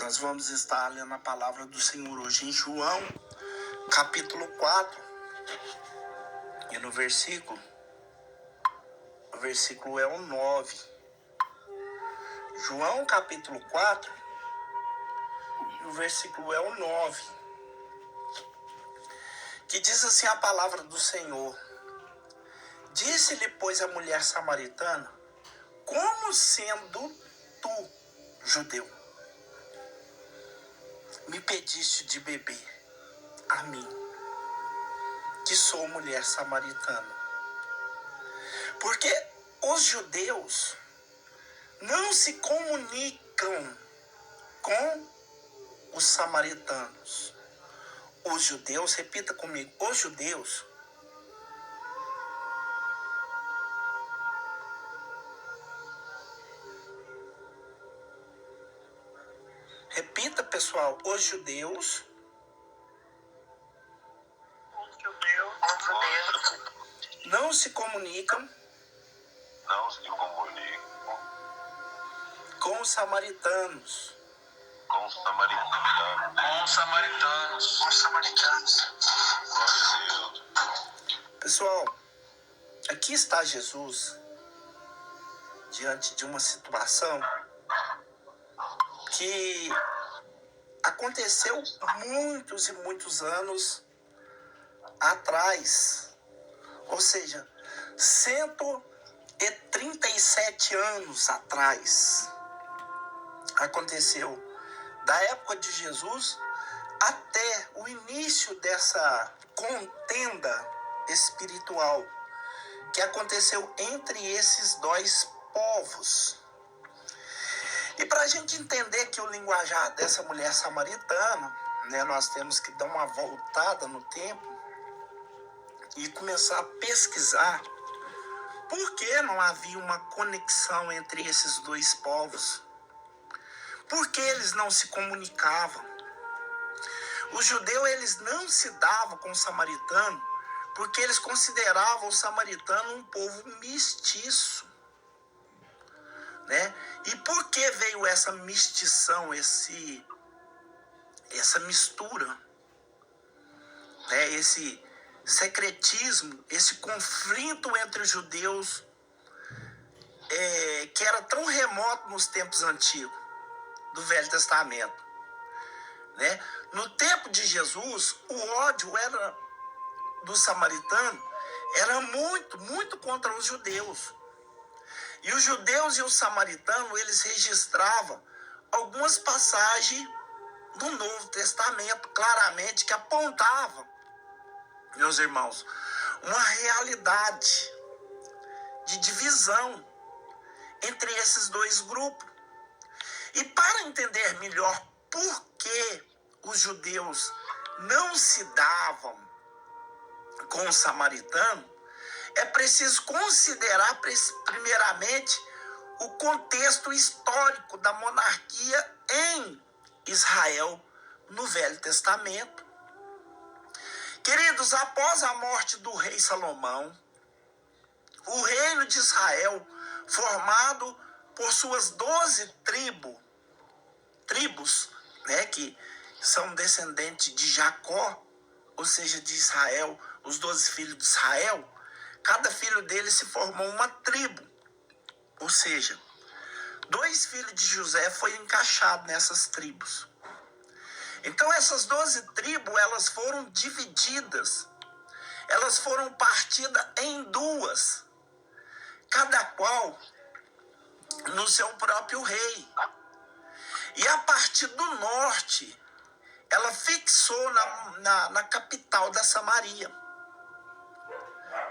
Nós vamos estar lendo a palavra do Senhor hoje em João, capítulo 4, e no versículo é o 9. João, capítulo 4, e o versículo é o 9, que diz assim a palavra do Senhor: Disse-lhe, pois, a mulher samaritana: como sendo tu, judeu, me pediste de beber a mim, que sou mulher samaritana? Porque os judeus não se comunicam com os samaritanos. Os judeus, repita comigo, os judeus repita, pessoal, os judeus não se comunicam com os samaritanos. Pessoal, aqui está Jesus diante de uma situação que aconteceu muitos e muitos anos atrás, ou seja, 137 anos atrás. Aconteceu da época de Jesus até o início dessa contenda espiritual que aconteceu entre esses dois povos. E para a gente entender que o linguajar dessa mulher samaritana, nós temos que dar uma voltada no tempo e começar a pesquisar por que não havia uma conexão entre esses dois povos. Por que eles não se comunicavam? Os judeus, eles não se davam com o samaritano porque eles consideravam o samaritano um povo mestiço, E por que veio essa mistição, essa mistura, esse secretismo, esse conflito entre os judeus, que era tão remoto nos tempos antigos do Velho Testamento, No tempo de Jesus, o ódio do samaritano era muito, muito contra os judeus. E os judeus e os samaritanos, eles registravam algumas passagens do Novo Testamento, claramente, que apontavam, meus irmãos, uma realidade de divisão entre esses dois grupos. E para entender melhor por que os judeus não se davam com o samaritano, é preciso considerar primeiramente o contexto histórico da monarquia em Israel no Velho Testamento. Queridos, após a morte do rei Salomão, o reino de Israel, formado por suas 12 tribos, que são descendentes de Jacó, ou seja, de Israel, os 12 filhos de Israel, cada filho deles se formou uma tribo, ou seja, 2 filhos de José foram encaixados nessas tribos. Então essas 12 tribos, elas foram divididas, elas foram partidas em duas, cada qual no seu próprio rei. E a partir do norte, ela fixou na capital da Samaria.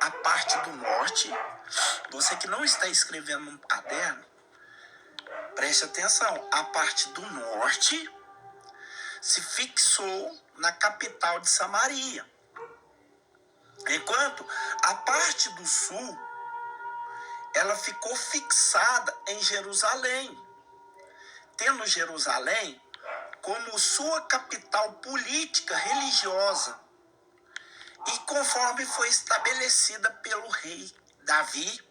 A parte do norte, você que não está escrevendo no caderno, preste atenção, a parte do norte se fixou na capital de Samaria, enquanto a parte do sul, ela ficou fixada em Jerusalém, tendo Jerusalém como sua capital política religiosa, e conforme foi estabelecida pelo rei Davi.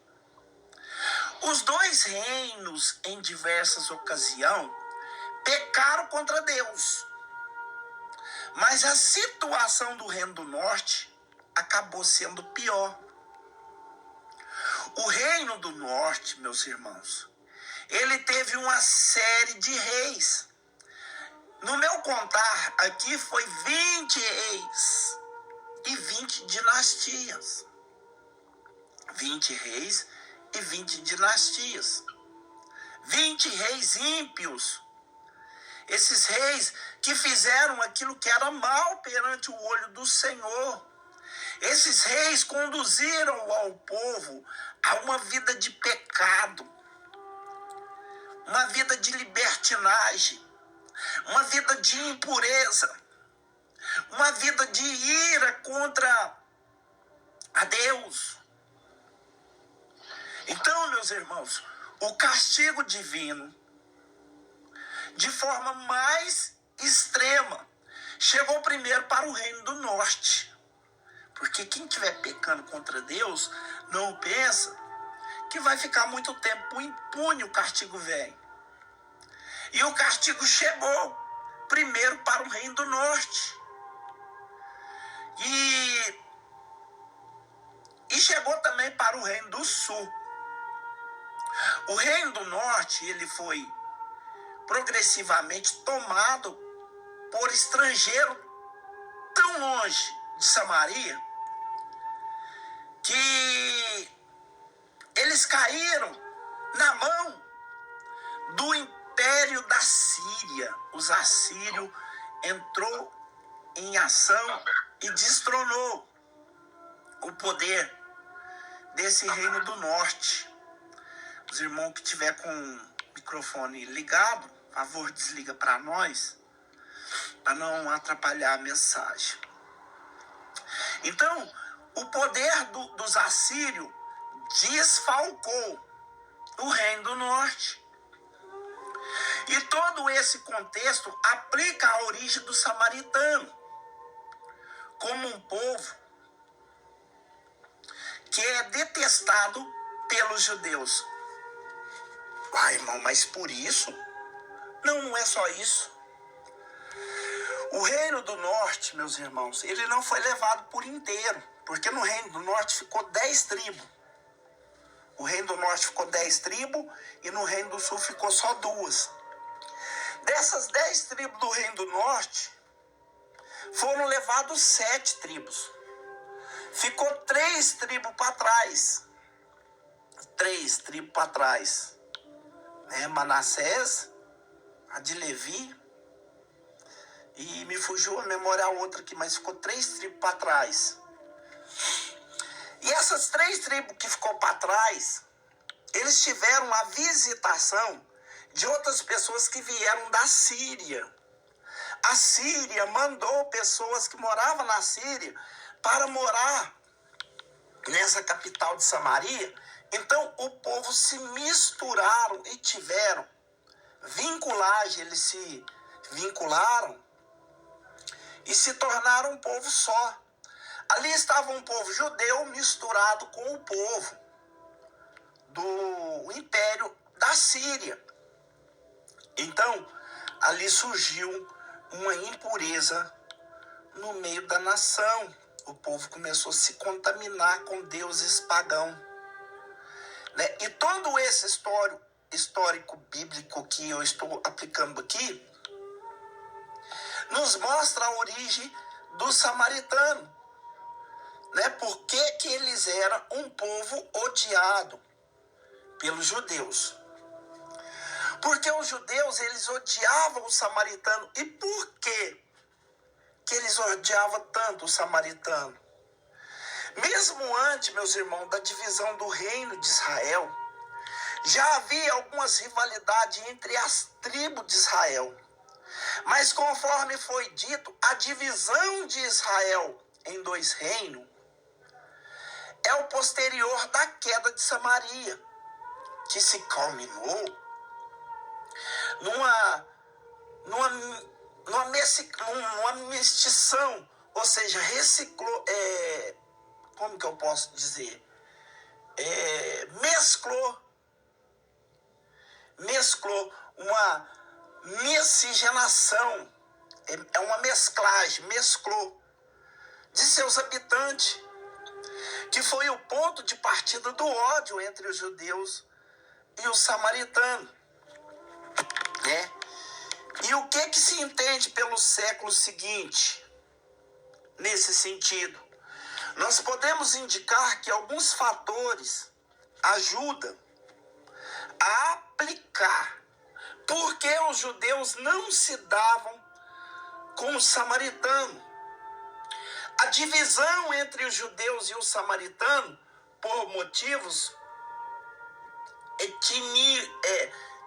Os dois reinos, em diversas ocasiões, pecaram contra Deus. Mas a situação do Reino do Norte acabou sendo pior. O Reino do Norte, meus irmãos, ele teve uma série de reis. No meu contar, aqui foi 20 reis e 20 dinastias. 20 reis e 20 dinastias. 20 reis ímpios. Esses reis que fizeram aquilo que era mal perante o olho do Senhor. Esses reis conduziram ao povo a uma vida de pecado, uma vida de libertinagem, uma vida de impureza, uma vida de ira contra a Deus. Então, meus irmãos, o castigo divino, de forma mais extrema, chegou primeiro para o Reino do Norte. Porque quem estiver pecando contra Deus, não pensa que vai ficar muito tempo impune, o castigo vem. E o castigo chegou primeiro para o Reino do Norte. E chegou também para o Reino do Sul. O Reino do Norte, ele foi progressivamente tomado por estrangeiro tão longe de Samaria, que eles caíram na mão do império da Síria. Os assírios entrou em ação e destronou o poder desse Reino do Norte. Os irmãos que tiver com o microfone ligado, por favor, desliga para nós, para não atrapalhar a mensagem. Então, o poder dos assírios desfalcou o Reino do Norte. E todo esse contexto aplica a origem do samaritano como um povo que é detestado pelos judeus. Ah, irmão, mas por isso? Não, não é só isso. O Reino do Norte, meus irmãos, ele não foi levado por inteiro, porque no Reino do Norte ficou 10 tribos. O Reino do Norte ficou 10 tribos e no Reino do Sul ficou só 2. Dessas 10 tribos do Reino do Norte, foram levados 7 tribos. Ficou 3 tribos para trás. 3 tribos para trás. Manassés, a de Levi, e me fugiu a memória a outra aqui, mas ficou 3 tribos para trás. E essas 3 tribos que ficou para trás, eles tiveram a visitação de outras pessoas que vieram da Síria. A Síria mandou pessoas que moravam na Síria para morar nessa capital de Samaria. Então o povo se misturaram e tiveram vinculagem, eles se vincularam e se tornaram um povo só. Ali estava um povo judeu misturado com o povo do Império da Síria. Então, ali surgiu uma impureza no meio da nação. O povo começou a se contaminar com deuses pagãos. E todo esse histórico bíblico que eu estou aplicando aqui nos mostra a origem do samaritano. Por que eles eram um povo odiado pelos judeus? Porque os judeus, eles odiavam o samaritano. E por que eles odiavam tanto o samaritano? Mesmo antes, meus irmãos, da divisão do reino de Israel, já havia algumas rivalidades entre as tribos de Israel. Mas conforme foi dito, a divisão de Israel em 2 reinos é o posterior da queda de Samaria, que se culminou numa mestiçação, ou seja, reciclou, como que eu posso dizer? Mesclou uma miscigenação, é uma mesclagem, mesclou de seus habitantes, que foi o ponto de partida do ódio entre os judeus e os samaritanos, né? E o que se entende pelo século seguinte nesse sentido? Nós podemos indicar que alguns fatores ajudam a aplicar por que os judeus não se davam com os samaritanos. A divisão entre os judeus e os samaritanos por motivos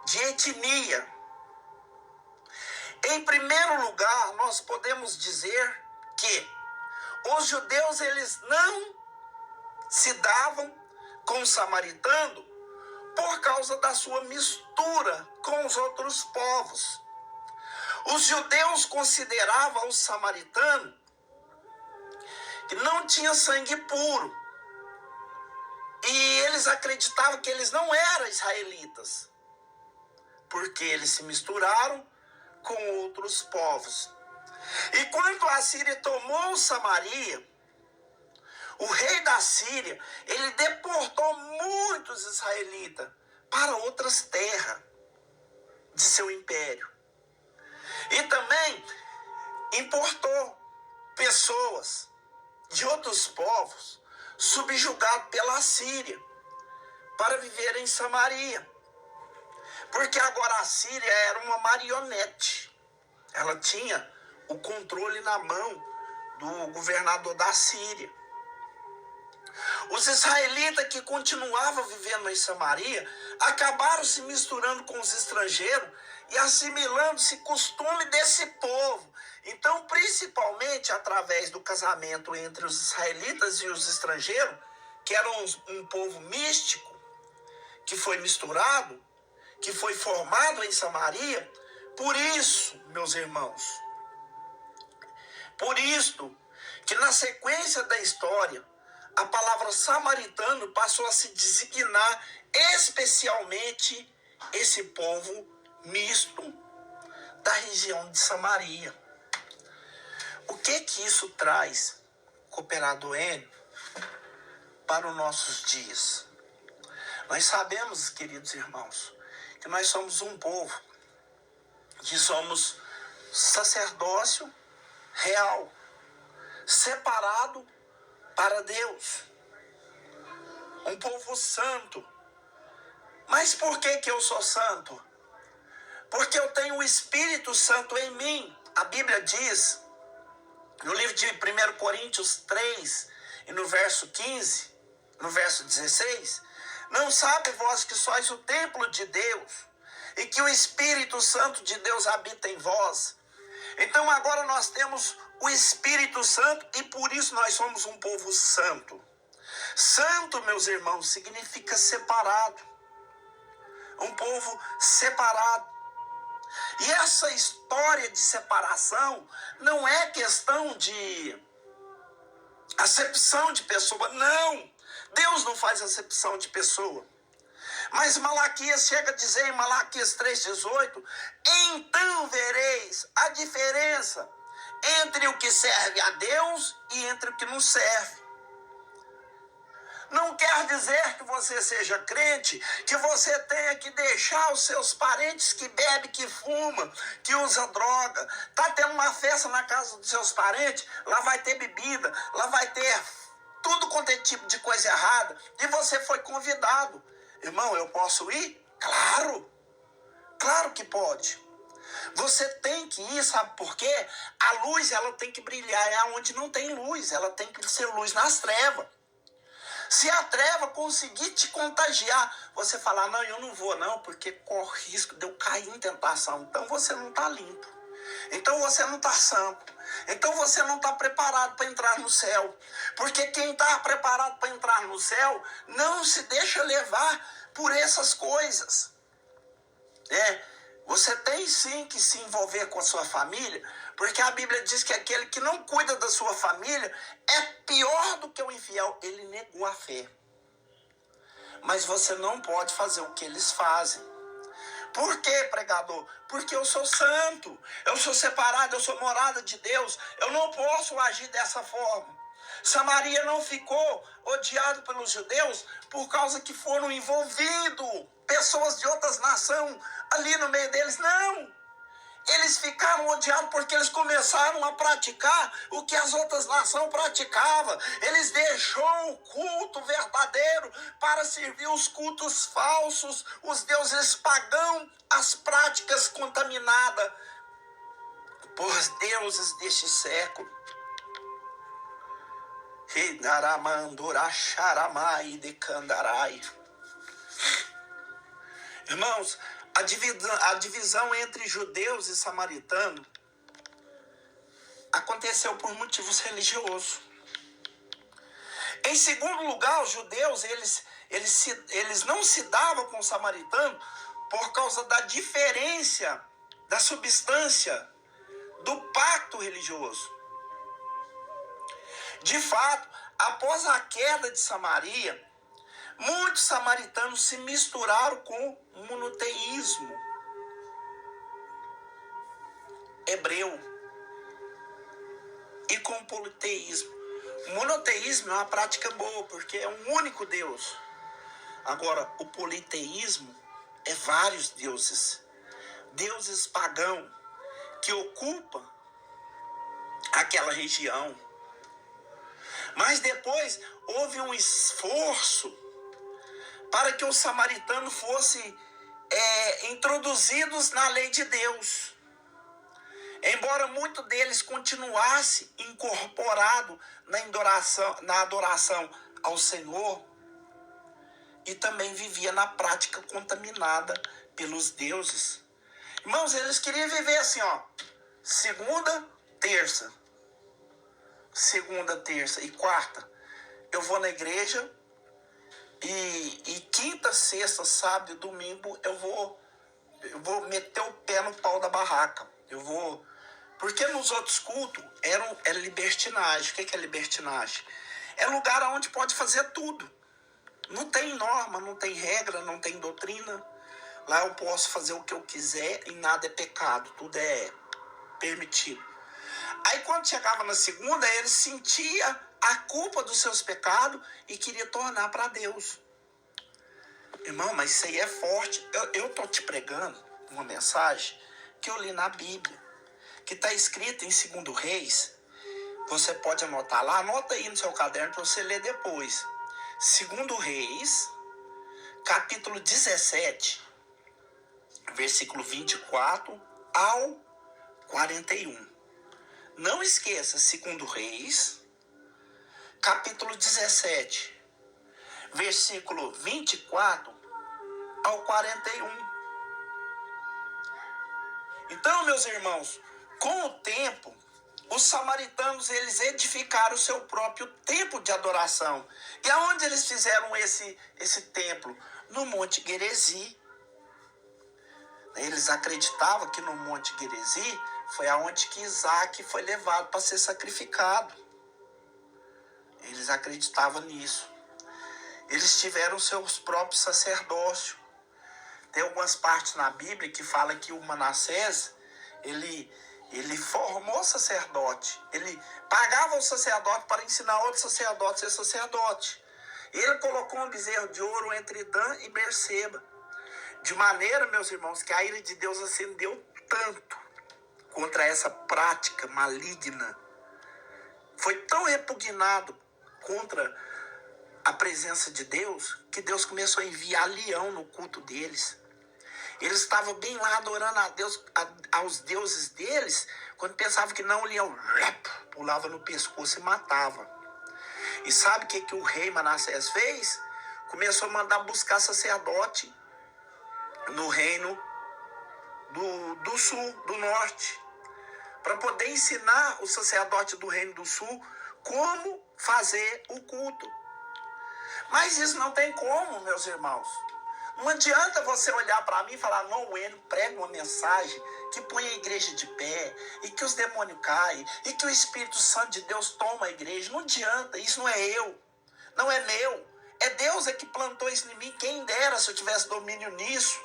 de etnia. Em primeiro lugar, nós podemos dizer que os judeus eles não se davam com os samaritanos por causa da sua mistura com os outros povos. Os judeus consideravam os samaritanos que não tinha sangue puro. E eles acreditavam que eles não eram israelitas, porque eles se misturaram com outros povos. E quando a Síria tomou Samaria, o rei da Síria, ele deportou muitos israelitas para outras terras de seu império. E também importou pessoas de outros povos subjugados pela Síria para viver em Samaria. Porque agora a Síria era uma marionete. Ela tinha o controle na mão do governador da Síria. Os israelitas que continuavam vivendo em Samaria acabaram se misturando com os estrangeiros e assimilando-se costume desse povo. Então, principalmente através do casamento entre os israelitas e os estrangeiros, que eram um povo místico, que foi misturado, que foi formado em Samaria. Por isso, meus irmãos, por isso que na sequência da história, a palavra samaritano passou a se designar especialmente esse povo misto da região de Samaria. O que isso traz, cooperador Enio, para os nossos dias? Nós sabemos, queridos irmãos, que nós somos um povo, que somos sacerdócio real, separado para Deus, um povo santo. Mas por que eu sou santo? Porque eu tenho o Espírito Santo em mim. A Bíblia diz, no livro de 1 Coríntios 3, e no verso 15, no verso 16, não sabe vós que sois o templo de Deus, e que o Espírito Santo de Deus habita em vós? Então agora nós temos o Espírito Santo e por isso nós somos um povo santo. Santo, meus irmãos, significa separado. Um povo separado. E essa história de separação não é questão de acepção de pessoa. Não! Deus não faz acepção de pessoa. Mas Malaquias chega a dizer em Malaquias 3,18: então vereis a diferença entre o que serve a Deus e entre o que não serve. Não quer dizer que você seja crente, que você tenha que deixar os seus parentes que bebem, que fumam, que usa droga. Tá tendo uma festa na casa dos seus parentes, lá vai ter bebida, lá vai ter tudo quanto é tipo de coisa errada, e você foi convidado. Irmão, eu posso ir? Claro! Claro que pode. Você tem que ir, sabe por quê? A luz, ela tem que brilhar, é onde não tem luz, ela tem que ser luz nas trevas. Se a treva conseguir te contagiar, você falar, não, eu não vou não, porque corre risco de eu cair em tentação. Então você não está limpo. Então você não está santo. Então você não está preparado para entrar no céu. Porque quem está preparado para entrar no céu não se deixa levar por essas coisas. Você tem sim que se envolver com a sua família, porque a Bíblia diz que aquele que não cuida da sua família é pior do que o infiel. Ele negou a fé. Mas você não pode fazer o que eles fazem. Por quê, pregador? Porque eu sou santo, eu sou separado, eu sou morada de Deus, eu não posso agir dessa forma. Samaria não ficou odiado pelos judeus por causa que foram envolvidos pessoas de outras nações ali no meio deles, não. Eles ficaram odiados porque eles começaram a praticar o que as outras nações praticavam. Eles deixaram o culto verdadeiro para servir os cultos falsos, os deuses pagãos, as práticas contaminadas por deuses deste século. Irmãos, a divisão entre judeus e samaritanos aconteceu por motivos religiosos. Em segundo lugar, os judeus eles não se davam com os samaritanos por causa da diferença da substância do pacto religioso. De fato, após a queda de Samaria, muitos samaritanos se misturaram com o monoteísmo hebreu e com o politeísmo. O monoteísmo é uma prática boa, porque é um único Deus. Agora, o politeísmo é vários deuses. Deuses pagãos que ocupam aquela região. Mas depois houve um esforço para que os samaritanos fossem introduzidos na lei de Deus. Embora muitos deles continuassem incorporados na adoração ao Senhor, e também vivia na prática contaminada pelos deuses. Irmãos, eles queriam viver assim, segunda, terça e quarta eu vou na igreja, e quinta, sexta, sábado e domingo eu vou meter o pé no pau da barraca. Porque nos outros cultos era libertinagem. O que é libertinagem? É lugar onde pode fazer tudo. Não tem norma, não tem regra, não tem doutrina. Lá eu posso fazer o que eu quiser e nada é pecado, tudo é permitido. Aí quando chegava na segunda, ele sentia a culpa dos seus pecados e queria tornar para Deus. Irmão, mas isso aí é forte. Eu estou te pregando uma mensagem que eu li na Bíblia, que está escrita em 2 Reis. Você pode anotar lá, anota aí no seu caderno para você ler depois. 2 Reis, capítulo 17, versículo 24 ao 41. Não esqueça, 2 Reis, capítulo 17, versículo 24 ao 41. Então, meus irmãos, com o tempo, os samaritanos, eles edificaram o seu próprio templo de adoração. E aonde eles fizeram esse templo? No Monte Gerezi. Eles acreditavam que no Monte Gerezi foi aonde que Isaac foi levado para ser sacrificado. Eles acreditavam nisso. Eles tiveram seus próprios sacerdócios. Tem algumas partes na Bíblia que fala que o Manassés, ele formou sacerdote. Ele pagava o sacerdote para ensinar outro sacerdote a ser sacerdote. Ele colocou um bezerro de ouro entre Dan e Berseba. De maneira, meus irmãos, que a ira de Deus acendeu tanto contra essa prática maligna. Foi tão repugnado contra a presença de Deus, que Deus começou a enviar leão no culto deles. Eles estavam bem lá adorando a Deus, aos deuses deles, quando pensavam que não, o leão pulava no pescoço e matava. E sabe o que o rei Manassés fez? Começou a mandar buscar sacerdote no reino do sul, do norte, para poder ensinar o sacerdote do reino do sul como fazer o culto. Mas isso não tem como, meus irmãos. Não adianta você olhar para mim e falar, não, o Eno prega uma mensagem que põe a igreja de pé, e que os demônios caem, e que o Espírito Santo de Deus toma a igreja. Não adianta, isso não é eu, não é meu. É Deus que plantou isso em mim. Quem dera se eu tivesse domínio nisso.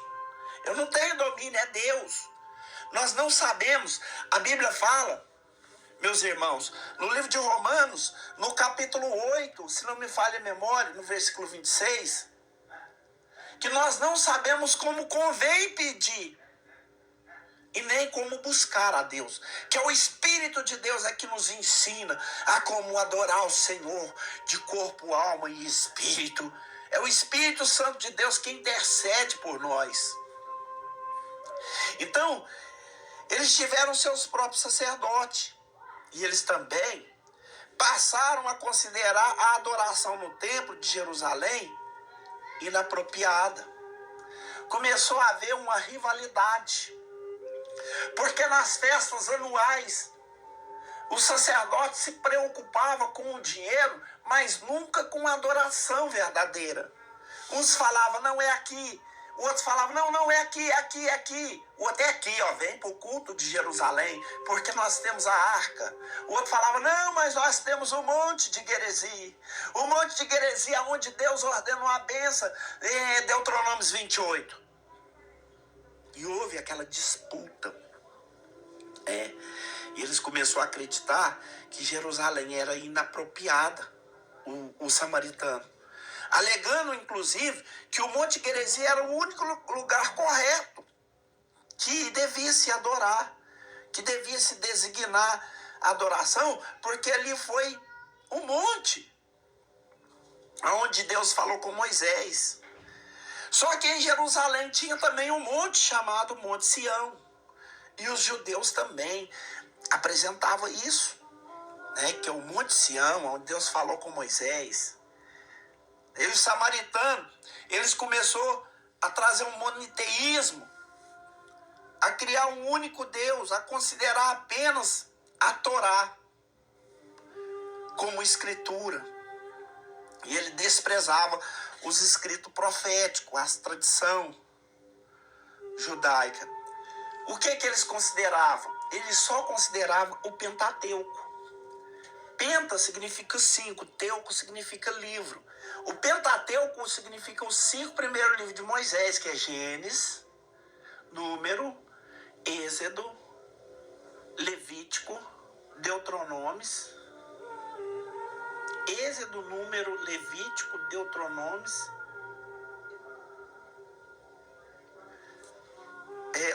Eu não tenho domínio, é Deus. Nós não sabemos. A Bíblia fala, meus irmãos, no livro de Romanos, no capítulo 8, se não me falha a memória, no versículo 26, que nós não sabemos como convém pedir e nem como buscar a Deus, que é o Espírito de Deus é que nos ensina a como adorar o Senhor de corpo, alma e espírito. É o Espírito Santo de Deus que intercede por nós. Então, eles tiveram seus próprios sacerdotes e eles também passaram a considerar a adoração no templo de Jerusalém inapropriada. Começou a haver uma rivalidade. Porque nas festas anuais, os sacerdotes se preocupavam com o dinheiro, mas nunca com a adoração verdadeira. Uns falavam, não é aqui. O outro falava, não é aqui, é aqui, é aqui. O outro é aqui, ó, vem para o culto de Jerusalém, porque nós temos a arca. O outro falava, não, mas nós temos o monte de Gerezim. O monte de Gerezim é onde Deus ordenou a bênção, Deuteronômio 28. E houve aquela disputa. E eles começaram a acreditar que Jerusalém era inapropriada, o samaritano. Alegando, inclusive, que o Monte Gerezim era o único lugar correto que devia se adorar, que devia se designar a adoração, porque ali foi o monte onde Deus falou com Moisés. Só que em Jerusalém tinha também um monte chamado Monte Sião. E os judeus também apresentavam isso, né, que é o Monte Sião, onde Deus falou com Moisés. E os samaritanos, eles começaram a trazer um moniteísmo, a criar um único Deus, a considerar apenas a Torá como escritura. E ele desprezava os escritos proféticos, a tradição judaica. O que eles consideravam? Eles só consideravam o Pentateuco. Penta significa 5, teuco significa livro. O Pentateuco significa os 5 primeiros livros de Moisés, que é Gênesis, Número, Êxodo, Levítico, Deuteronômios. Êxodo, Número, Levítico, Deuteronômios.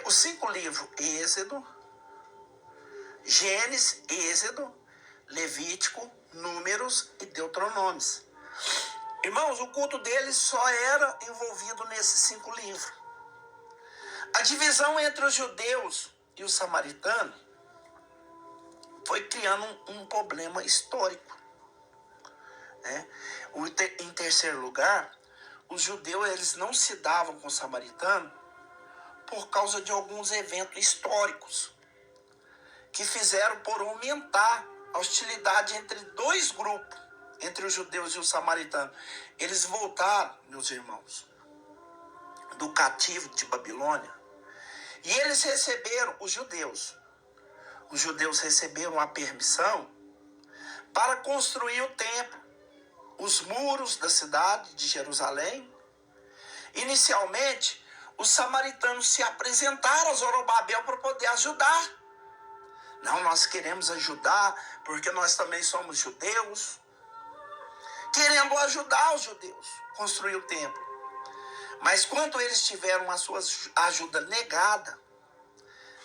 Os 5 livros, Êxodo, Gênesis, Êxodo, Levítico, Números e Deuteronômios. Irmãos, o culto deles só era envolvido nesses 5 livros. A divisão entre os judeus e os samaritanos foi criando um problema histórico. Em terceiro lugar, os judeus eles não se davam com os samaritanos por causa de alguns eventos históricos que fizeram por aumentar a hostilidade entre 2 grupos, entre os judeus e os samaritanos. Eles voltaram, meus irmãos, do cativo de Babilônia, e eles receberam, os judeus receberam a permissão para construir o templo, os muros da cidade de Jerusalém. Inicialmente, os samaritanos se apresentaram a Zorobabel para poder ajudar. Não, nós queremos ajudar porque nós também somos judeus. Querendo ajudar os judeus a construir o templo. Mas quando eles tiveram a sua ajuda negada,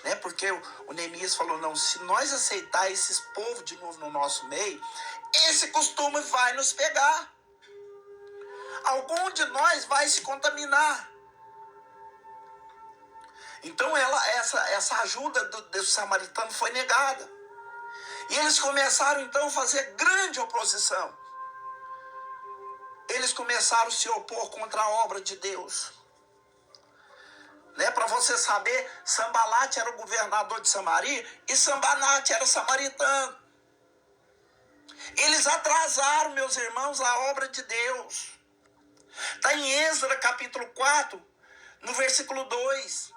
né, porque o Neemias falou, não, se nós aceitar esses povos de novo no nosso meio, esse costume vai nos pegar. Algum de nós vai se contaminar. Então essa ajuda do samaritano foi negada. E eles começaram então a fazer grande oposição. Eles começaram a se opor contra a obra de Deus. Para você saber, Sambalate era o governador de Samaria e Sambalate era samaritano. Eles atrasaram, meus irmãos, a obra de Deus. Está em Êxodo capítulo 4, no versículo 2.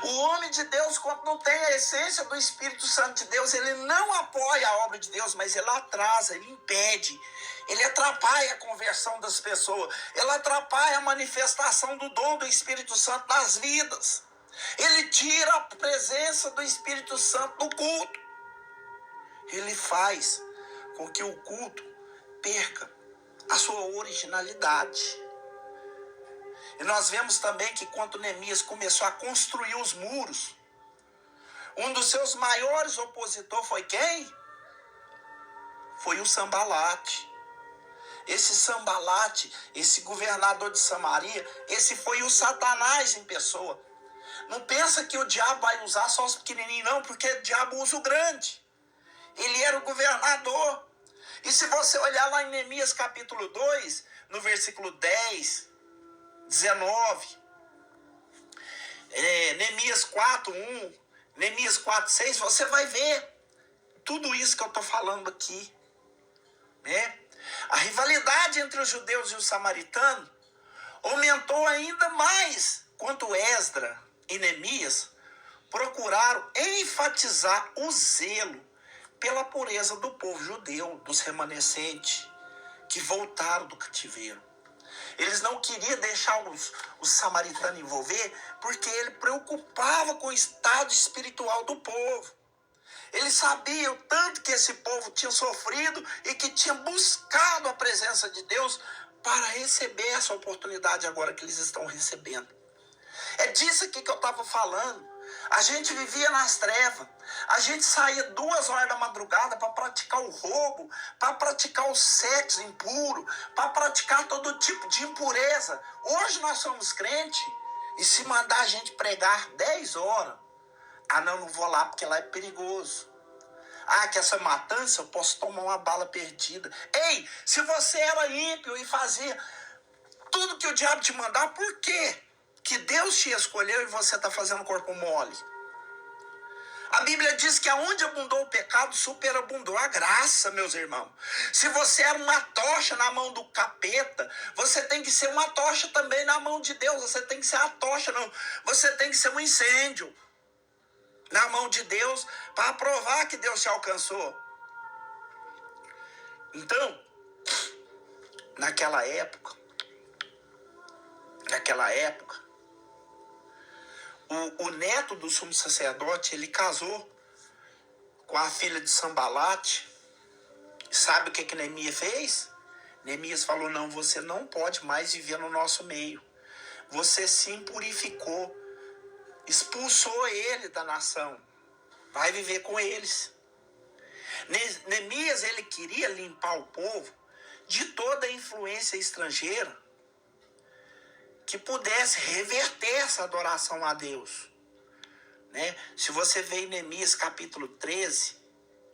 O homem de Deus, quando não tem a essência do Espírito Santo de Deus, ele não apoia a obra de Deus, mas ele atrasa, ele impede, ele atrapalha a conversão das pessoas, ele atrapalha a manifestação do dom do Espírito Santo nas vidas. Ele tira a presença do Espírito Santo do culto. Ele faz com que o culto perca a sua originalidade. E nós vemos também que quando Neemias começou a construir os muros, um dos seus maiores opositores foi quem? Foi o Sambalate. Esse Sambalate, esse governador de Samaria, esse foi o Satanás em pessoa. Não pensa que o diabo vai usar só os pequenininhos, não, porque o diabo usa o grande. Ele era o governador. E se você olhar lá em Neemias capítulo 2, no versículo 10, 19, Neemias 4:1, Neemias 4:6, você vai ver tudo isso que eu estou falando aqui, né? A rivalidade entre os judeus e os samaritanos aumentou ainda mais quando Esdras e Neemias procuraram enfatizar o zelo pela pureza do povo judeu, dos remanescentes que voltaram do cativeiro. Eles não queriam deixar os samaritanos envolver, porque ele preocupava com o estado espiritual do povo. Eles sabiam tanto que esse povo tinha sofrido e que tinha buscado a presença de Deus para receber essa oportunidade agora que eles estão recebendo. É disso aqui que eu estava falando. A gente vivia nas trevas. A gente saía 2 horas da madrugada para praticar o roubo, para praticar o sexo impuro, para praticar todo tipo de impureza. Hoje nós somos crentes e se mandar a gente pregar 10 horas, não vou lá porque lá é perigoso. Que essa matança eu posso tomar uma bala perdida. Ei, se você era ímpio e fazia tudo que o diabo te mandar, por quê que Deus te escolheu e você está fazendo corpo mole? A Bíblia diz que aonde abundou o pecado, superabundou a graça, meus irmãos. Se você era uma tocha na mão do capeta, você tem que ser uma tocha também na mão de Deus. Você tem que ser a tocha, não. Você tem que ser um incêndio na mão de Deus para provar que Deus te alcançou. Então, naquela época, o neto do sumo sacerdote, ele casou com a filha de Sambalate. Sabe o que Neemias fez? Neemias falou, não, você não pode mais viver no nosso meio. Você se impurificou, expulsou ele da nação, vai viver com eles. Neemias, ele queria limpar o povo de toda a influência estrangeira que pudesse reverter essa adoração a Deus, né? Se você vê em Neemias capítulo 13,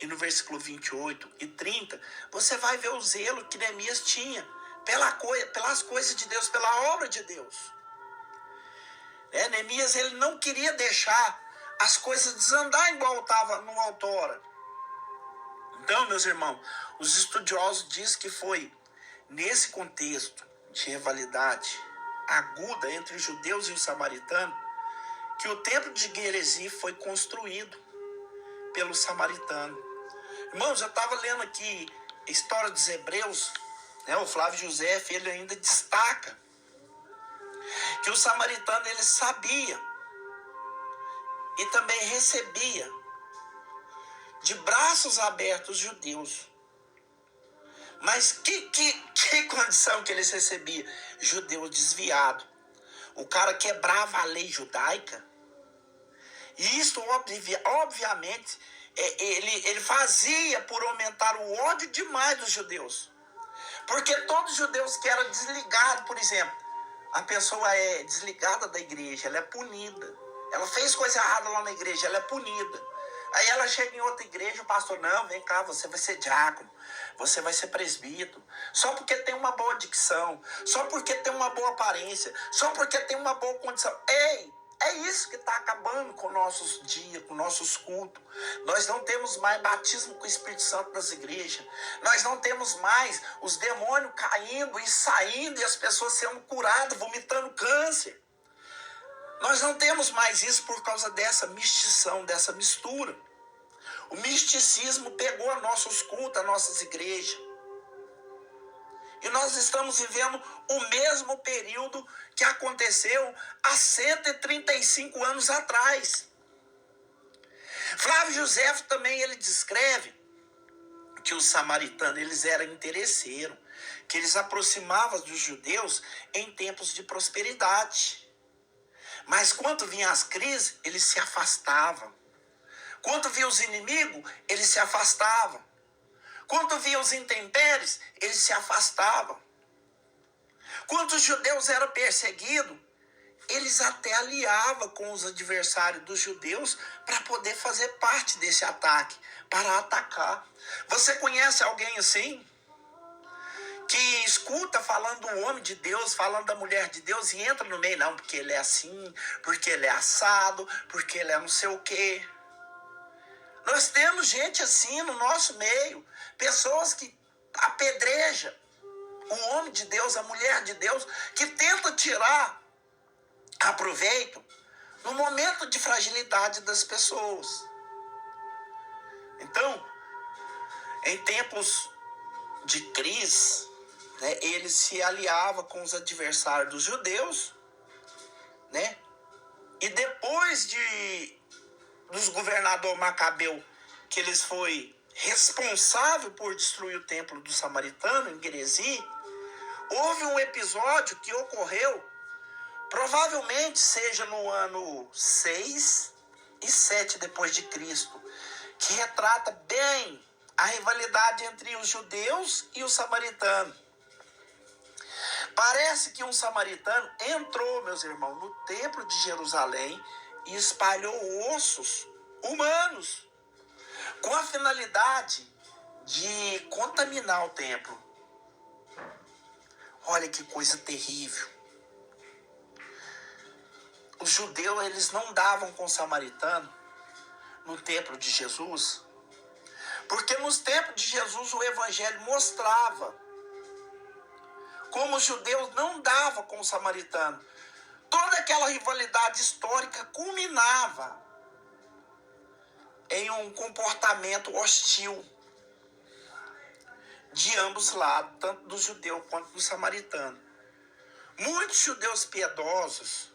e no versículo 28 e 30, você vai ver o zelo que Neemias tinha pelas coisas de Deus, pela obra de Deus. Neemias, ele não queria deixar as coisas desandar igual estava no outrora. Então, meus irmãos, os estudiosos dizem que foi nesse contexto de rivalidade aguda entre os judeus e os samaritanos que o templo de Geresi foi construído pelos samaritanos. Irmãos, eu estava lendo aqui a história dos Hebreus, né? O Flávio José, ele ainda destaca que o samaritano, ele sabia e também recebia de braços abertos os judeus. Mas que condição que eles recebiam? Judeu desviado. O cara quebrava a lei judaica. E isso, obviamente, ele fazia por aumentar o ódio demais dos judeus. Porque todos os judeus que eram desligados, por exemplo, a pessoa é desligada da igreja, ela é punida. Ela fez coisa errada lá na igreja, ela é punida. Aí ela chega em outra igreja, o pastor, não, vem cá, você vai ser diácono, você vai ser presbítero. Só porque tem uma boa dicção, só porque tem uma boa aparência, só porque tem uma boa condição. Ei, é isso que está acabando com nossos dias, com nossos cultos. Nós não temos mais batismo com o Espírito Santo nas igrejas. Nós não temos mais os demônios caindo e saindo e as pessoas sendo curadas, vomitando câncer. Nós não temos mais isso por causa dessa mistição, dessa mistura. O misticismo pegou a nossos cultos, as nossas igrejas. E nós estamos vivendo o mesmo período que aconteceu há 135 anos atrás. Flávio Josefo também ele descreve que os samaritanos eles eram interesseiros, que eles aproximavam dos judeus em tempos de prosperidade. Mas quando vinham as crises, eles se afastavam. Quando vinham os inimigos, eles se afastavam. Quando vinham os intempéries, eles se afastavam. Quando os judeus eram perseguidos, eles até aliavam com os adversários dos judeus para poder fazer parte desse ataque, para atacar. Você conhece alguém assim? Que escuta falando do homem de Deus, falando da mulher de Deus e entra no meio, não, porque ele é assim, porque ele é assado, porque ele é não sei o quê. Nós temos gente assim no nosso meio, pessoas que apedrejam o homem de Deus, a mulher de Deus, que tenta tirar aproveito no momento de fragilidade das pessoas. Então, em tempos de crise, né, ele se aliava com os adversários dos judeus, né? E depois dos governadores Macabeu, que eles foi responsável por destruir o templo do samaritano em Geresi, houve um episódio que ocorreu, provavelmente seja no ano 6 e 7 depois de Cristo, que retrata bem a rivalidade entre os judeus e os samaritanos. Parece que um samaritano entrou, meus irmãos, no templo de Jerusalém e espalhou ossos humanos com a finalidade de contaminar o templo. Olha que coisa terrível. Os judeus, eles não davam com o samaritano no templo de Jesus, porque nos templos de Jesus o evangelho mostrava como os judeus não davam com o samaritano. Toda aquela rivalidade histórica culminava em um comportamento hostil de ambos lados, tanto do judeu quanto do samaritano. Muitos judeus piedosos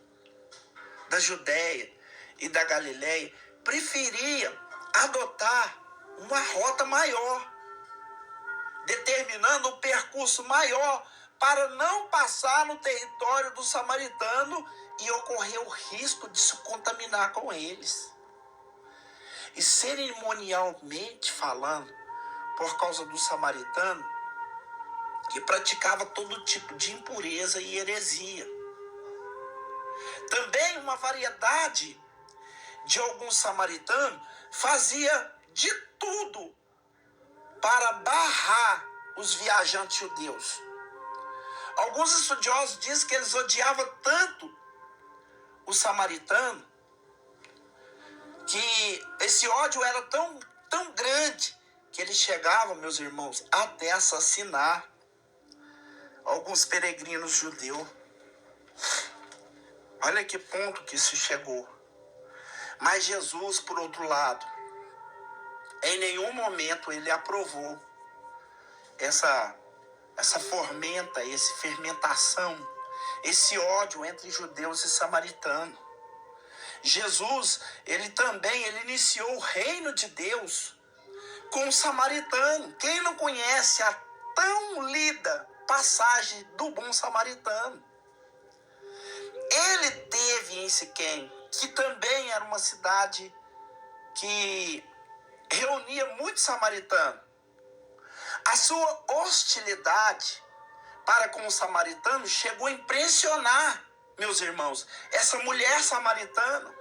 da Judéia e da Galileia preferiam adotar uma rota maior, determinando um percurso maior para não passar no território do samaritano e ocorrer o risco de se contaminar com eles. E cerimonialmente falando, por causa do samaritano, que praticava todo tipo de impureza e heresia. Também uma variedade de alguns samaritanos fazia de tudo para barrar os viajantes judeus. Alguns estudiosos dizem que eles odiavam tanto os samaritanos que esse ódio era tão grande que eles chegavam, meus irmãos, até assassinar alguns peregrinos judeus. Olha que ponto que isso chegou. Mas Jesus, por outro lado, em nenhum momento ele aprovou essa fermentação, esse ódio entre judeus e samaritanos. Jesus, ele iniciou o reino de Deus com o samaritano. Quem não conhece a tão lida passagem do bom samaritano? Ele teve em Siquém, que também era uma cidade que reunia muitos samaritanos. A sua hostilidade para com os samaritanos chegou a impressionar, meus irmãos, essa mulher samaritana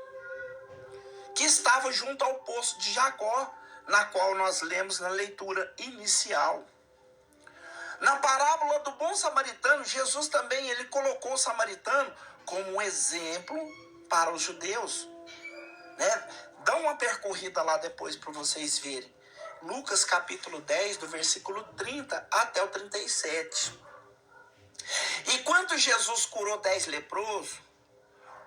que estava junto ao poço de Jacó, na qual nós lemos na leitura inicial. Na parábola do bom samaritano, Jesus também ele colocou o samaritano como um exemplo para os judeus, né? Dá uma percorrida lá depois para vocês verem. Lucas capítulo 10, do versículo 30 até o 37. E quando Jesus curou 10 leprosos,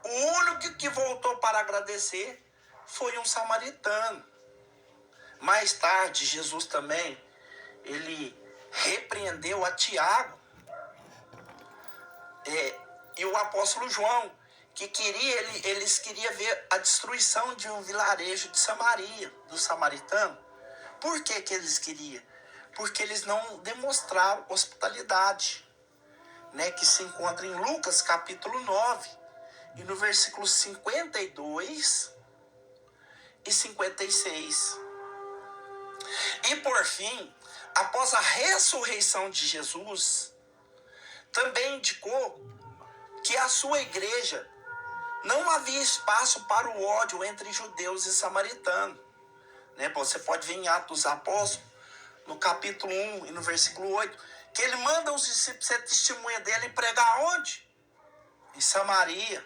O único que voltou para agradecer foi um samaritano. Mais tarde, Jesus também, ele repreendeu a Tiago e o apóstolo João, que eles queriam ver a destruição de um vilarejo de Samaria, dos samaritanos. Por que eles queriam? Porque eles não demonstraram hospitalidade, né, que se encontra em Lucas capítulo 9, e no versículo 52 e 56. E por fim, após a ressurreição de Jesus, também indicou que a sua igreja não havia espaço para o ódio entre judeus e samaritanos. Né? Você pode ver em Atos dos Apóstolos, no capítulo 1 e no versículo 8, que ele manda os discípulos ser testemunha dele e pregar onde? Em Samaria.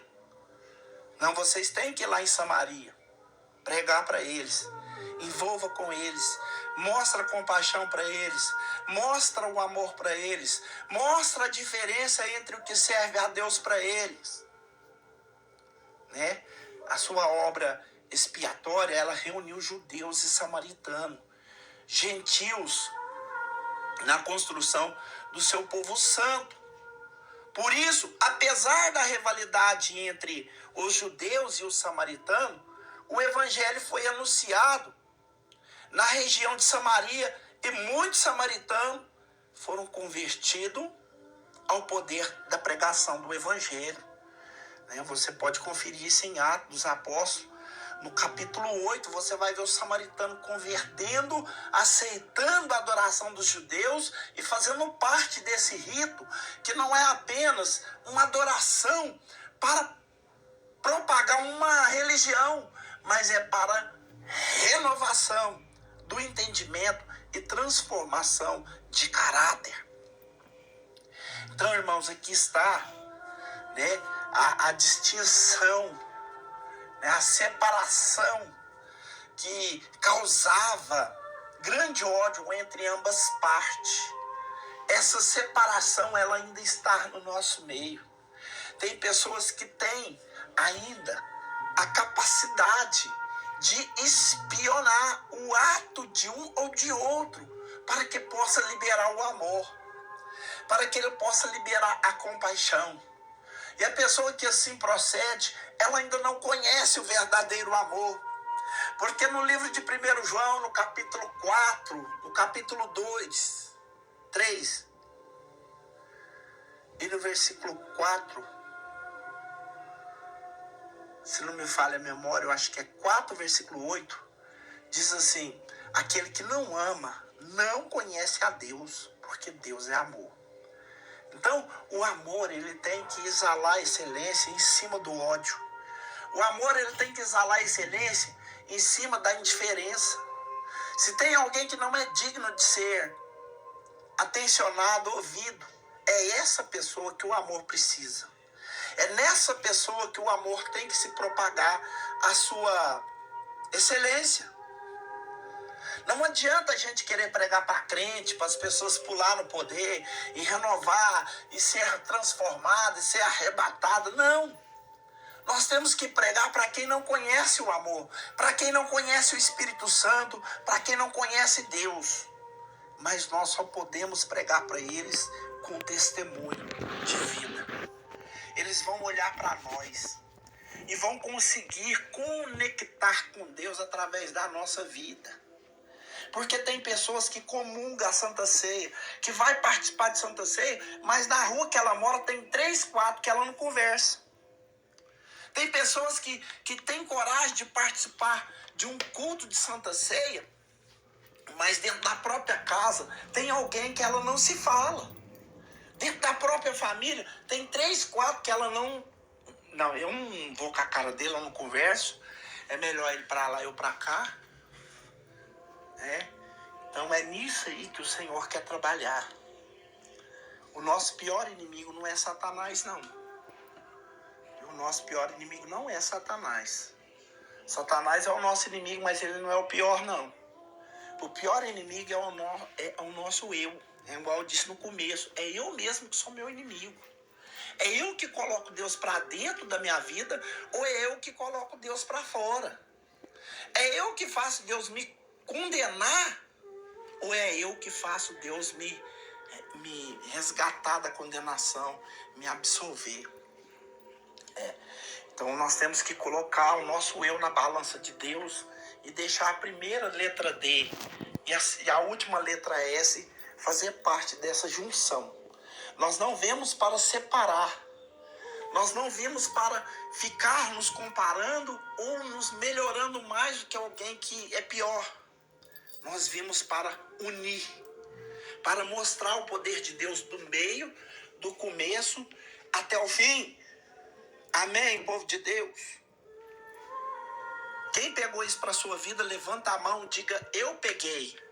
Não, vocês têm que ir lá em Samaria, pregar para eles, envolva com eles, mostra compaixão para eles, mostra o amor para eles, mostra a diferença entre o que serve a Deus para eles. Né? A sua obra expiatória, ela reuniu judeus e samaritanos, gentios, na construção do seu povo santo. Por isso, apesar da rivalidade entre os judeus e os samaritanos, o evangelho foi anunciado na região de Samaria e muitos samaritanos foram convertidos ao poder da pregação do evangelho. Você pode conferir isso em Atos dos Apóstolos. No capítulo 8, você vai ver o samaritano convertendo, aceitando a adoração dos judeus e fazendo parte desse rito, que não é apenas uma adoração para propagar uma religião, mas é para renovação do entendimento e transformação de caráter. Então, irmãos, aqui está, né, a distinção, a separação que causava grande ódio entre ambas partes. Essa separação, ela ainda está no nosso meio. Tem pessoas que têm ainda a capacidade de espionar o ato de um ou de outro para que possa liberar o amor, para que ele possa liberar a compaixão. E a pessoa que assim procede, ela ainda não conhece o verdadeiro amor. Porque no livro de 1 João, no capítulo 4, no capítulo 2, 3, e no versículo 4, se não me falha a memória, eu acho que é 4, versículo 8, diz assim: aquele que não ama, não conhece a Deus, porque Deus é amor. Então, o amor, ele tem que exalar excelência em cima do ódio. O amor, ele tem que exalar excelência em cima da indiferença. Se tem alguém que não é digno de ser atencionado, ouvido, é essa pessoa que o amor precisa. É nessa pessoa que o amor tem que se propagar a sua excelência. Não adianta a gente querer pregar para crente, para as pessoas pular no poder e renovar, e ser transformada, e ser arrebatada. Não. Nós temos que pregar para quem não conhece o amor, para quem não conhece o Espírito Santo, para quem não conhece Deus. Mas nós só podemos pregar para eles com testemunho de vida. Eles vão olhar para nós e vão conseguir conectar com Deus através da nossa vida. Porque tem pessoas que comungam a Santa Ceia, que vai participar de Santa Ceia, mas na rua que ela mora tem 3, 4 que ela não conversa. Tem pessoas que têm coragem de participar de um culto de Santa Ceia, mas dentro da própria casa tem alguém que ela não se fala. Dentro da própria família tem 3, 4 que ela não... Não, eu não vou com a cara dele, eu não converso. É melhor ele para lá, eu para cá. Então é nisso aí que o Senhor quer trabalhar. O nosso pior inimigo não é Satanás, não. O nosso pior inimigo não é Satanás. Satanás é o nosso inimigo, mas ele não é o pior, não. O pior inimigo é o nosso eu. É igual eu disse no começo. É eu mesmo que sou meu inimigo. É eu que coloco Deus para dentro da minha vida ou é eu que coloco Deus para fora? É eu que faço Deus me condenar ou é eu que faço Deus me resgatar da condenação, me absolver? Então nós temos que colocar o nosso eu na balança de Deus e deixar a primeira letra D e a última letra S fazer parte dessa junção. Nós não vemos para separar. Nós não vimos para ficar nos comparando ou nos melhorando mais do que alguém que é pior. Nós vimos para unir, para mostrar o poder de Deus do meio, do começo até o fim. Amém, povo de Deus? Quem pegou isso para a sua vida, levanta a mão e diga: eu peguei.